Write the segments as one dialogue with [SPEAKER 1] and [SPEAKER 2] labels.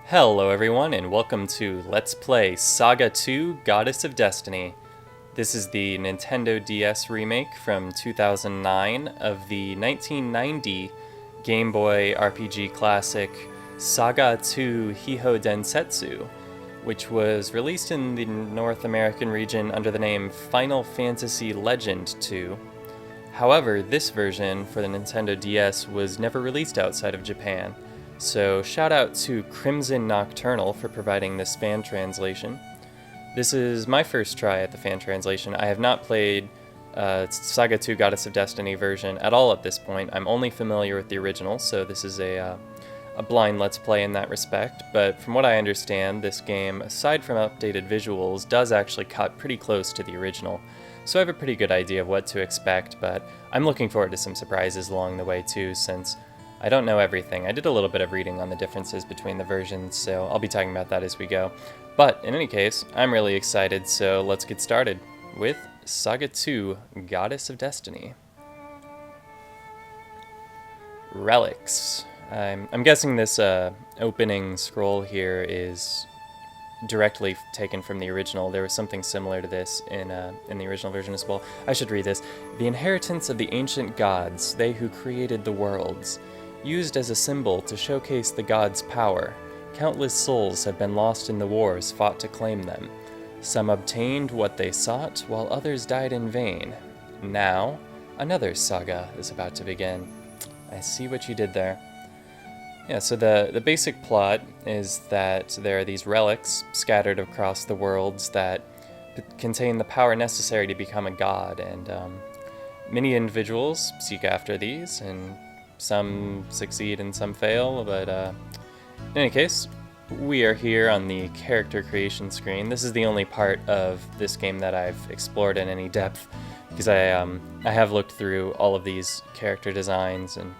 [SPEAKER 1] Hello everyone and welcome to Let's Play SaGa 2 Goddess of Destiny. This is the Nintendo DS remake from 2009 of the 1990 Game Boy RPG classic SaGa 2 Hihou Densetsu, which was released in the North American region under the name Final Fantasy Legend 2. However, this version for the Nintendo DS was never released outside of Japan. So shout out to Crimson Nocturnal for providing this fan translation. This is my first try at the fan translation. I have not played SaGa 2 Goddess of Destiny version at all at this point. I'm only familiar with the original, so this is a blind Let's Play in that respect. But from what I understand, this game, aside from updated visuals, does actually cut pretty close to the original. So I have a pretty good idea of what to expect, but I'm looking forward to some surprises along the way too, since I don't know everything. I did a little bit of reading on the differences between the versions, so I'll be talking about that as we go. But in any case, I'm really excited, so let's get started with SaGa 2 Goddess of Destiny. Relics. I'm guessing this opening scroll here is directly taken from the original. There was something similar to this in the original version as well. I should read this. The inheritance of the ancient gods, they who created the worlds. Used as a symbol to showcase the gods' power, countless souls have been lost in the wars fought to claim them. Some obtained what they sought, while others died in vain. Now, another saga is about to begin. I see what you did there. Yeah, so the basic plot is that there are these relics scattered across the worlds that contain the power necessary to become a god, and many individuals seek after these, and some succeed and some fail, but in any case, we are here on the character creation screen. This is the only part of this game that I've explored in any depth, because I have looked through all of these character designs and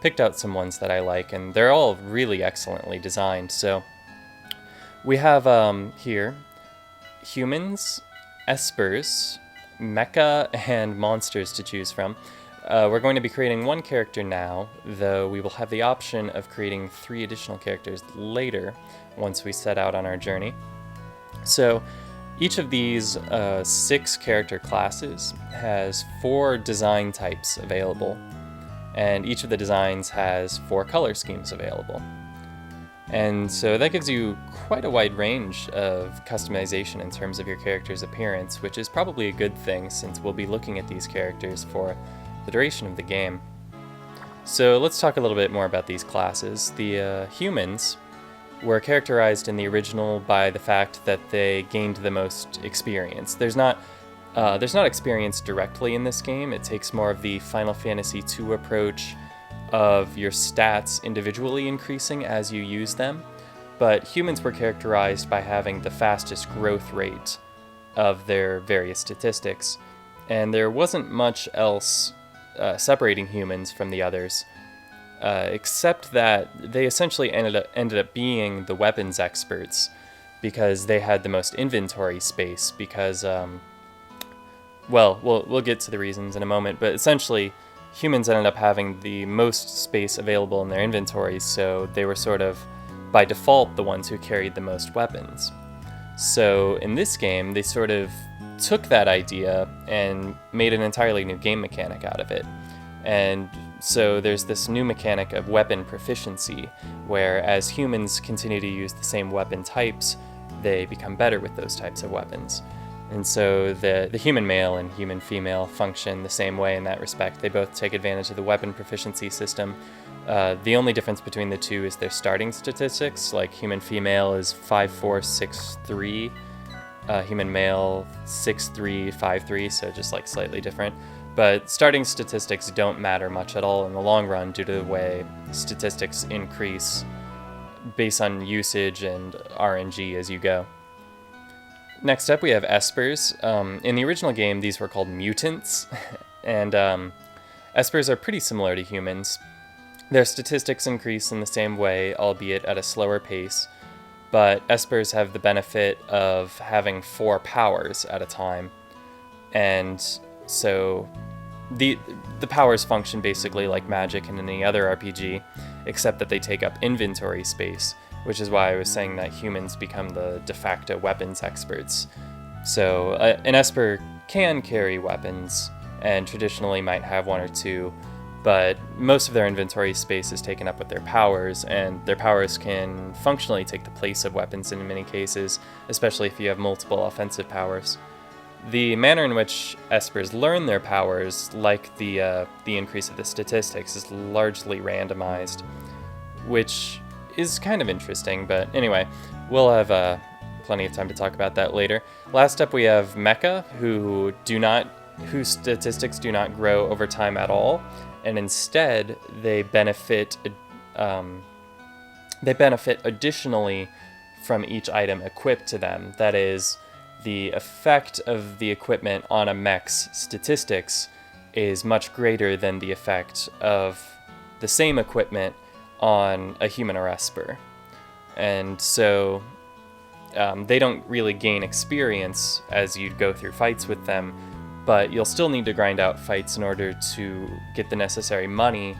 [SPEAKER 1] picked out some ones that I like, and they're all really excellently designed. So we have here humans, espers, mecha, and monsters to choose from. We're going to be creating one character now, though we will have the option of creating 3 additional characters later once we set out on our journey. So each of these 6 character classes has 4 design types available, and each of the designs has 4 color schemes available. And so that gives you quite a wide range of customization in terms of your character's appearance, which is probably a good thing since we'll be looking at these characters for the duration of the game. So let's talk a little bit more about these classes. The humans were characterized in the original by the fact that they gained the most experience. There's not experience directly in this game. It takes more of the Final Fantasy II approach of your stats individually increasing as you use them, but humans were characterized by having the fastest growth rate of their various statistics, and there wasn't much else separating humans from the others, except that they essentially ended up being the weapons experts because they had the most inventory space. Because, well, we'll get to the reasons in a moment, but essentially, humans ended up having the most space available in their inventories, so they were sort of by default the ones who carried the most weapons. So in this game, they sort of took that idea and made an entirely new game mechanic out of it. And so there's this new mechanic of weapon proficiency, where as humans continue to use the same weapon types, they become better with those types of weapons. And so the human male and human female function the same way in that respect. They both take advantage of the weapon proficiency system. The only difference between the two is their starting statistics. Like human female is 5'4", 6'3", human male 6'3", 5'3", so just like slightly different. But starting statistics don't matter much at all in the long run due to the way statistics increase based on usage and RNG as you go. Next up we have espers. In the original game these were called mutants, and espers are pretty similar to humans. Their statistics increase in the same way, albeit at a slower pace, but espers have the benefit of having 4 powers at a time, and so the powers function basically like magic in any other RPG, except that they take up inventory space, which is why I was saying that humans become the de facto weapons experts. So an Esper can carry weapons, and traditionally might have one or two, but most of their inventory space is taken up with their powers, and their powers can functionally take the place of weapons in many cases, especially if you have multiple offensive powers. The manner in which Espers learn their powers, like the increase of the statistics, is largely randomized, which is kind of interesting, but anyway, we'll have plenty of time to talk about that later. Last up we have Mecha, whose statistics do not grow over time at all, and instead they benefit additionally from each item equipped to them. That is, the effect of the equipment on a mech's statistics is much greater than the effect of the same equipment on a human or Esper. And so they don't really gain experience as you go through fights with them, but you'll still need to grind out fights in order to get the necessary money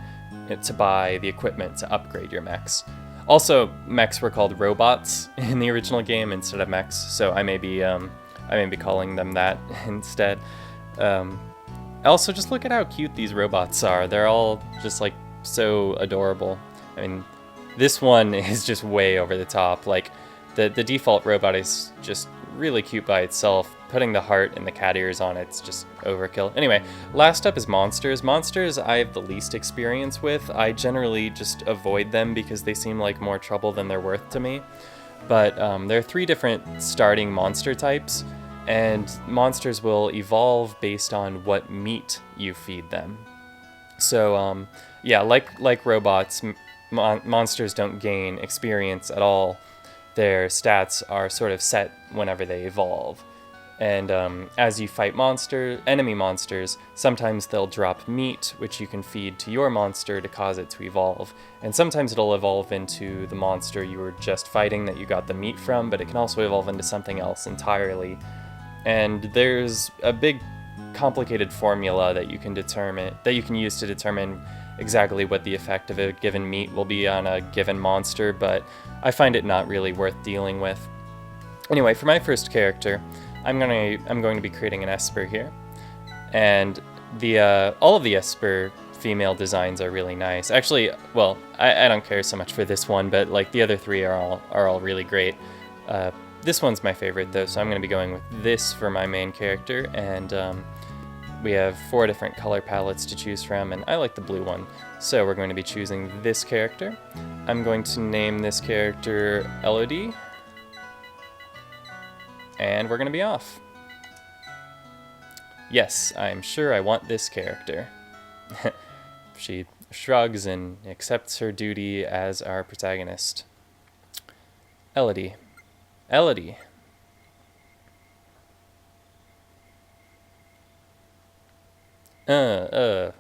[SPEAKER 1] to buy the equipment to upgrade your mechs. Also, mechs were called robots in the original game instead of mechs, so I may be calling them that instead. Also, just look at how cute these robots are. They're all just like so adorable. I mean, this one is just way over the top. Like the default robot is just really cute by itself. Putting the heart and the cat ears on it's just overkill. Anyway, last up is monsters. Monsters I have the least experience with. I generally just avoid them because they seem like more trouble than they're worth to me. But there are 3 different starting monster types, and monsters will evolve based on what meat you feed them. So yeah, like robots, monsters don't gain experience at all. Their stats are sort of set whenever they evolve. And as you fight enemy monsters, sometimes they'll drop meat, which you can feed to your monster to cause it to evolve. And sometimes it'll evolve into the monster you were just fighting that you got the meat from, but it can also evolve into something else entirely. And there's a big complicated formula that you can use to determine exactly what the effect of a given meat will be on a given monster, but I find it not really worth dealing with. Anyway, for my first character, I'm going to be creating an Esper here, and all of the Esper female designs are really nice. Actually, well, I don't care so much for this one, but like the other 3 are all really great. This one's my favorite though, so I'm going to be going with this for my main character, and we have 4 different color palettes to choose from, and I like the blue one, so we're going to be choosing this character. I'm going to name this character Elodie. And we're going to be off. Yes, I'm sure I want this character. She shrugs and accepts her duty as our protagonist. Elodie. Elodie. Dad?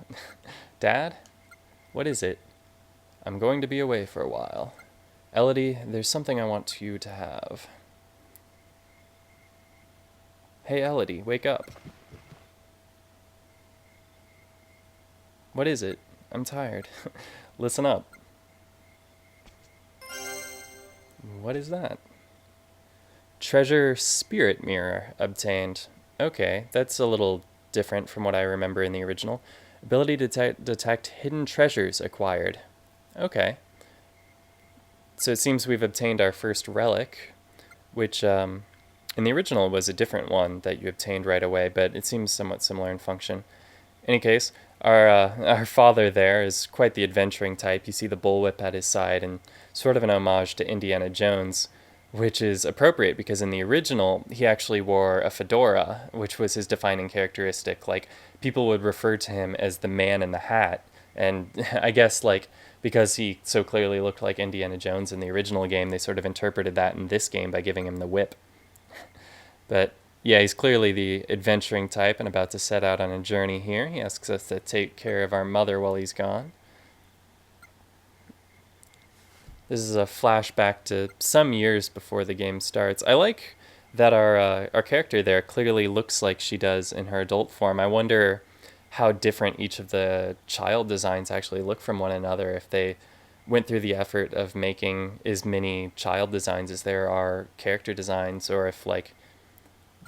[SPEAKER 1] What is it? I'm going to be away for a while. Elodie, there's something I want you to have. Hey, Elodie, wake up. What is it? I'm tired. Listen up. What is that? Treasure spirit mirror obtained. Okay, that's a little different from what I remember in the original. Ability to detect hidden treasures acquired. Okay. So it seems we've obtained our first relic, which in the original was a different one that you obtained right away, but it seems somewhat similar in function. In any case, our father there is quite the adventuring type. You see the bullwhip at his side, and sort of an homage to Indiana Jones, which is appropriate because in the original, he actually wore a fedora, which was his defining characteristic. Like, people would refer to him as the man in the hat, and I guess, like, because he so clearly looked like Indiana Jones in the original game, they sort of interpreted that in this game by giving him the whip. But yeah, he's clearly the adventuring type and about to set out on a journey here. He asks us to take care of our mother while he's gone. This is a flashback to some years before the game starts. I like that our character there clearly looks like she does in her adult form. I wonder how different each of the child designs actually look from one another, if they went through the effort of making as many child designs as there are character designs, or if like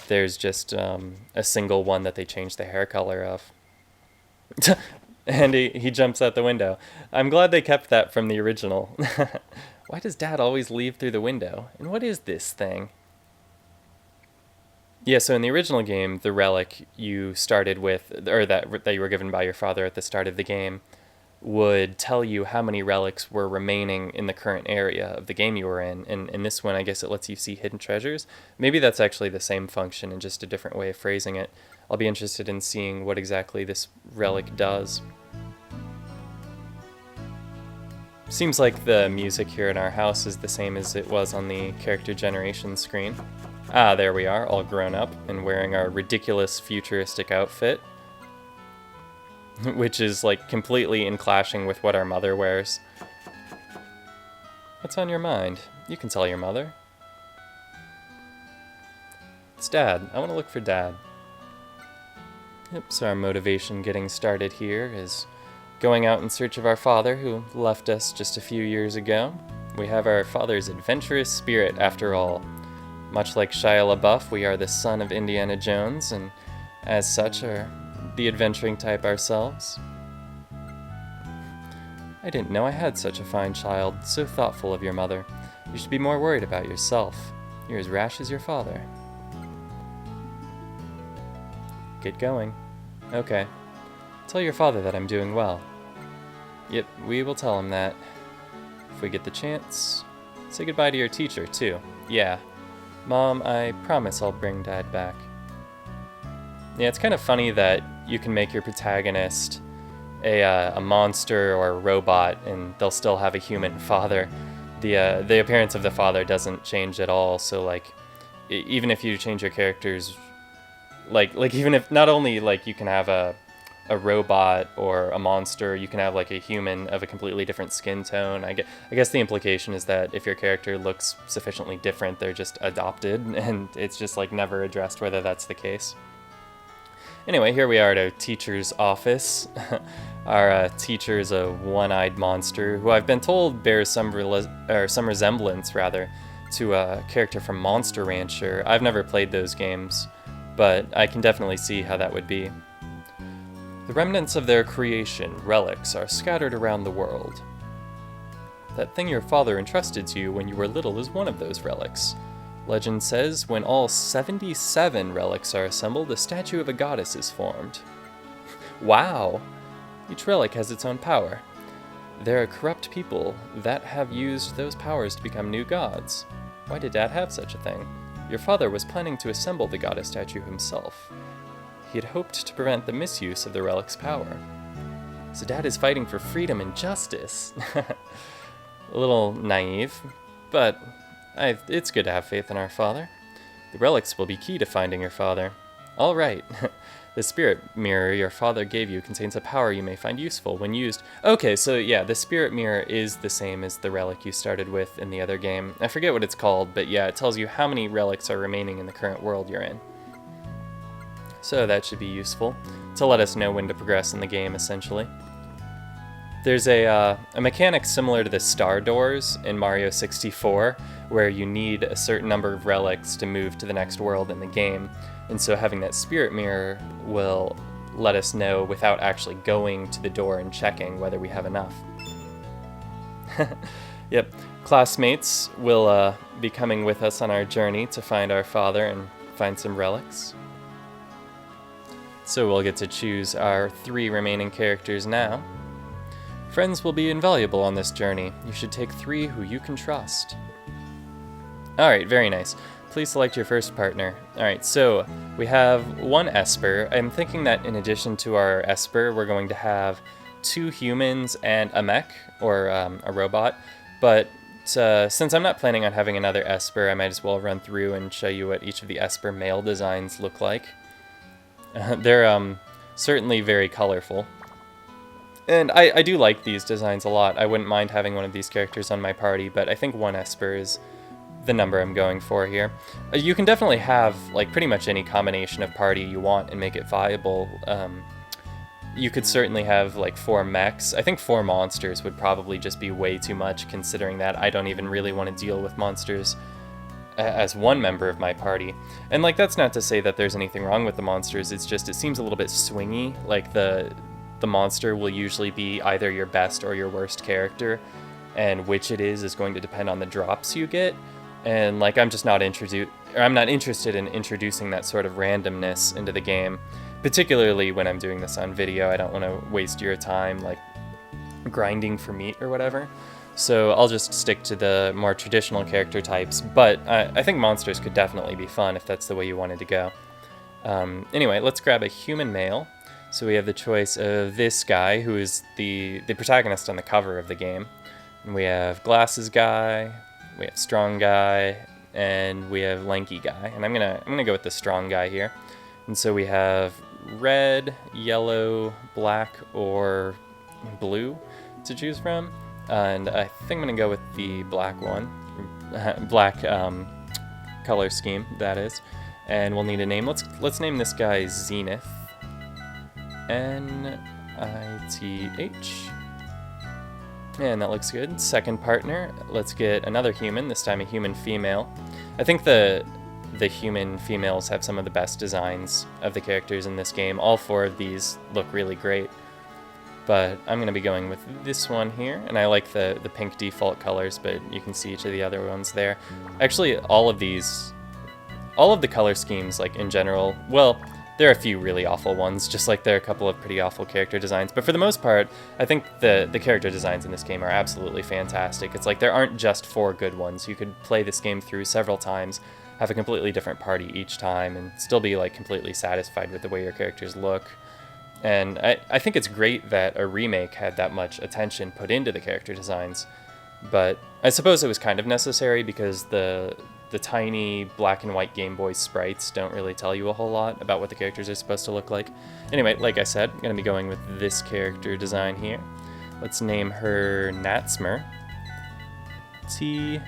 [SPEAKER 1] there's just a single one that they changed the hair color of. And he jumps out the window. I'm glad they kept that from the original. Why does Dad always leave through the window? And what is this thing? Yeah, so in the original game, the relic you started with, or that you were given by your father at the start of the game, would tell you how many relics were remaining in the current area of the game you were in. And in this one, I guess it lets you see hidden treasures. Maybe that's actually the same function and just a different way of phrasing it. I'll be interested in seeing what exactly this relic does. Seems like the music here in our house is the same as it was on the character generation screen. Ah, there we are, all grown up and wearing our ridiculous futuristic outfit. Which is like completely in clashing with what our mother wears. What's on your mind? You can tell your mother. It's Dad. I want to look for Dad. Yep, so our motivation getting started here is going out in search of our father who left us just a few years ago. We have our father's adventurous spirit after all. Much like Shia LaBeouf, we are the son of Indiana Jones, and as such are the adventuring type ourselves. I didn't know I had such a fine child, so thoughtful of your mother. You should be more worried about yourself. You're as rash as your father. Get going. Okay. Tell your father that I'm doing well. Yep, we will tell him that. If we get the chance. Say goodbye to your teacher, too. Yeah. Mom, I promise I'll bring Dad back. Yeah, it's kind of funny that you can make your protagonist a monster or a robot, and they'll still have a human father. The appearance of the father doesn't change at all. So like, even if you change your characters, like even if not only like you can have a robot or a monster, you can have like a human of a completely different skin tone. I guess the implication is that if your character looks sufficiently different, they're just adopted, and it's just like never addressed whether that's the case. Anyway, here we are at our teacher's office. Our teacher is a one-eyed monster who I've been told bears some resemblance, rather, to a character from Monster Rancher. I've never played those games, but I can definitely see how that would be. The remnants of their creation, relics, are scattered around the world. That thing your father entrusted to you when you were little is one of those relics. Legend says when all 77 relics are assembled, a statue of a goddess is formed. Wow! Each relic has its own power. There are corrupt people that have used those powers to become new gods. Why did Dad have such a thing? Your father was planning to assemble the goddess statue himself. He had hoped to prevent the misuse of the relic's power. So Dad is fighting for freedom and justice. A little naive, but it's good to have faith in our father. The relics will be key to finding your father. All right. The spirit mirror your father gave you contains a power you may find useful when used. Okay, so yeah, the spirit mirror is the same as the relic you started with in the other game. I forget what it's called, but yeah, it tells you how many relics are remaining in the current world you're in. So that should be useful to let us know when to progress in the game, essentially. There's a mechanic similar to the star doors in Mario 64, where you need a certain number of relics to move to the next world in the game. And so having that spirit mirror will let us know without actually going to the door and checking whether we have enough. Yep, classmates will be coming with us on our journey to find our father and find some relics. So we'll get to choose our 3 remaining characters now. Friends will be invaluable on this journey. You should take 3 who you can trust. Alright, very nice. Please select your first partner. Alright, so we have 1 Esper. I'm thinking that in addition to our Esper, we're going to have 2 humans and a mech, or a robot. But since I'm not planning on having another Esper, I might as well run through and show you what each of the Esper male designs look like. They're certainly very colorful. And I do like these designs a lot. I wouldn't mind having one of these characters on my party, but I think 1 Esper is the number I'm going for here. You can definitely have like pretty much any combination of party you want and make it viable. you could certainly have like 4 mechs. I think 4 monsters would probably just be way too much, considering that I don't even really want to deal with monsters as one member of my party. And like, that's not to say that there's anything wrong with the monsters, it's just it seems a little bit swingy. Like the monster will usually be either your best or your worst character, and which it is going to depend on the drops you get. And like, I'm not interested in introducing that sort of randomness into the game, particularly when I'm doing this on video. I don't want to waste your time like grinding for meat or whatever. So I'll just stick to the more traditional character types, but I think monsters could definitely be fun if that's the way you wanted to go. Anyway, let's grab a human male. So we have the choice of this guy, who is the protagonist on the cover of the game. And we have glasses guy, we have strong guy, and we have lanky guy. And I'm gonna go with the strong guy here. And so we have red, yellow, black, or blue to choose from. And I think I'm gonna go with the black one, black color scheme, that is. And we'll need a name. Let's name this guy Zenith. Nith. And that looks good. Second partner, let's get another human, this time a human female. I think the human females have some of the best designs of the characters in this game. All 4 of these look really great. But I'm going to be going with this one here, and I like the pink default colors, but you can see each of the other ones there. Actually, all of the color schemes, like in general, well, there are a few really awful ones, just like there are a couple of pretty awful character designs, but for the most part, I think the character designs in this game are absolutely fantastic. It's like there aren't just 4 good ones. You could play this game through several times, have a completely different party each time, and still be like completely satisfied with the way your characters look. And I think it's great that a remake had that much attention put into the character designs, but I suppose it was kind of necessary because the tiny black and white Game Boy sprites don't really tell you a whole lot about what the characters are supposed to look like. Anyway, like I said, I'm going to be going with this character design here. Let's name her Natsmer. T-Z-M-E-R.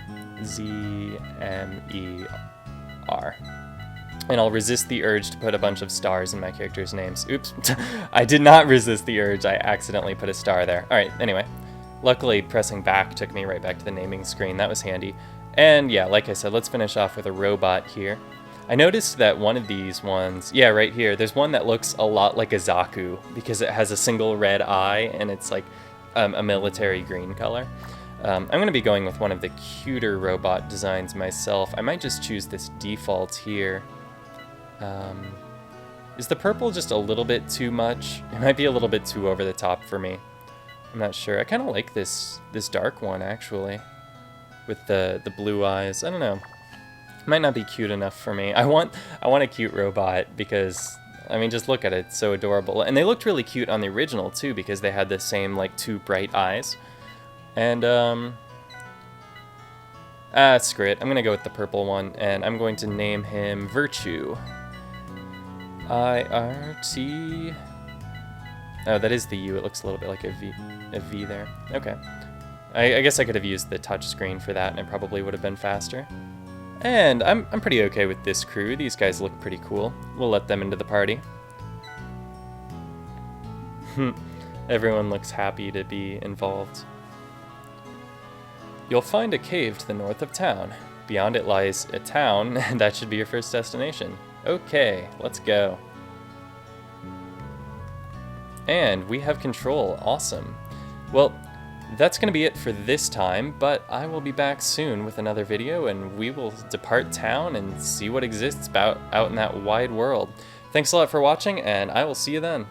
[SPEAKER 1] And I'll resist the urge to put a bunch of stars in my characters' names. Oops, I did not resist the urge, I accidentally put a star there. Alright, anyway. Luckily, pressing back took me right back to the naming screen, that was handy. And yeah, like I said, let's finish off with a robot here. I noticed that one of these ones, yeah, right here, there's one that looks a lot like a Zaku, because it has a single red eye, and it's like a military green color. I'm going to be going with one of the cuter robot designs myself. I might just choose this default here. Is the purple just a little bit too much? It might be a little bit too over the top for me. I'm not sure. I kind of like this dark one, actually, with the blue eyes. I don't know. It might not be cute enough for me. I want a cute robot because, I mean, just look at it. It's so adorable. And they looked really cute on the original, too, because they had the same, like, 2 bright eyes. And, screw it. I'm going to go with the purple one, and I'm going to name him Virtue. I-R-T... Oh, that is the U. It looks a little bit like a V there. Okay. I guess I could have used the touch screen for that, and it probably would have been faster. And I'm pretty okay with this crew. These guys look pretty cool. We'll let them into the party. Everyone looks happy to be involved. You'll find a cave to the north of town. Beyond it lies a town, and that should be your first destination. Okay, let's go. And we have control. Awesome. Well, that's going to be it for this time, but I will be back soon with another video, and we will depart town and see what exists out in that wide world. Thanks a lot for watching, and I will see you then.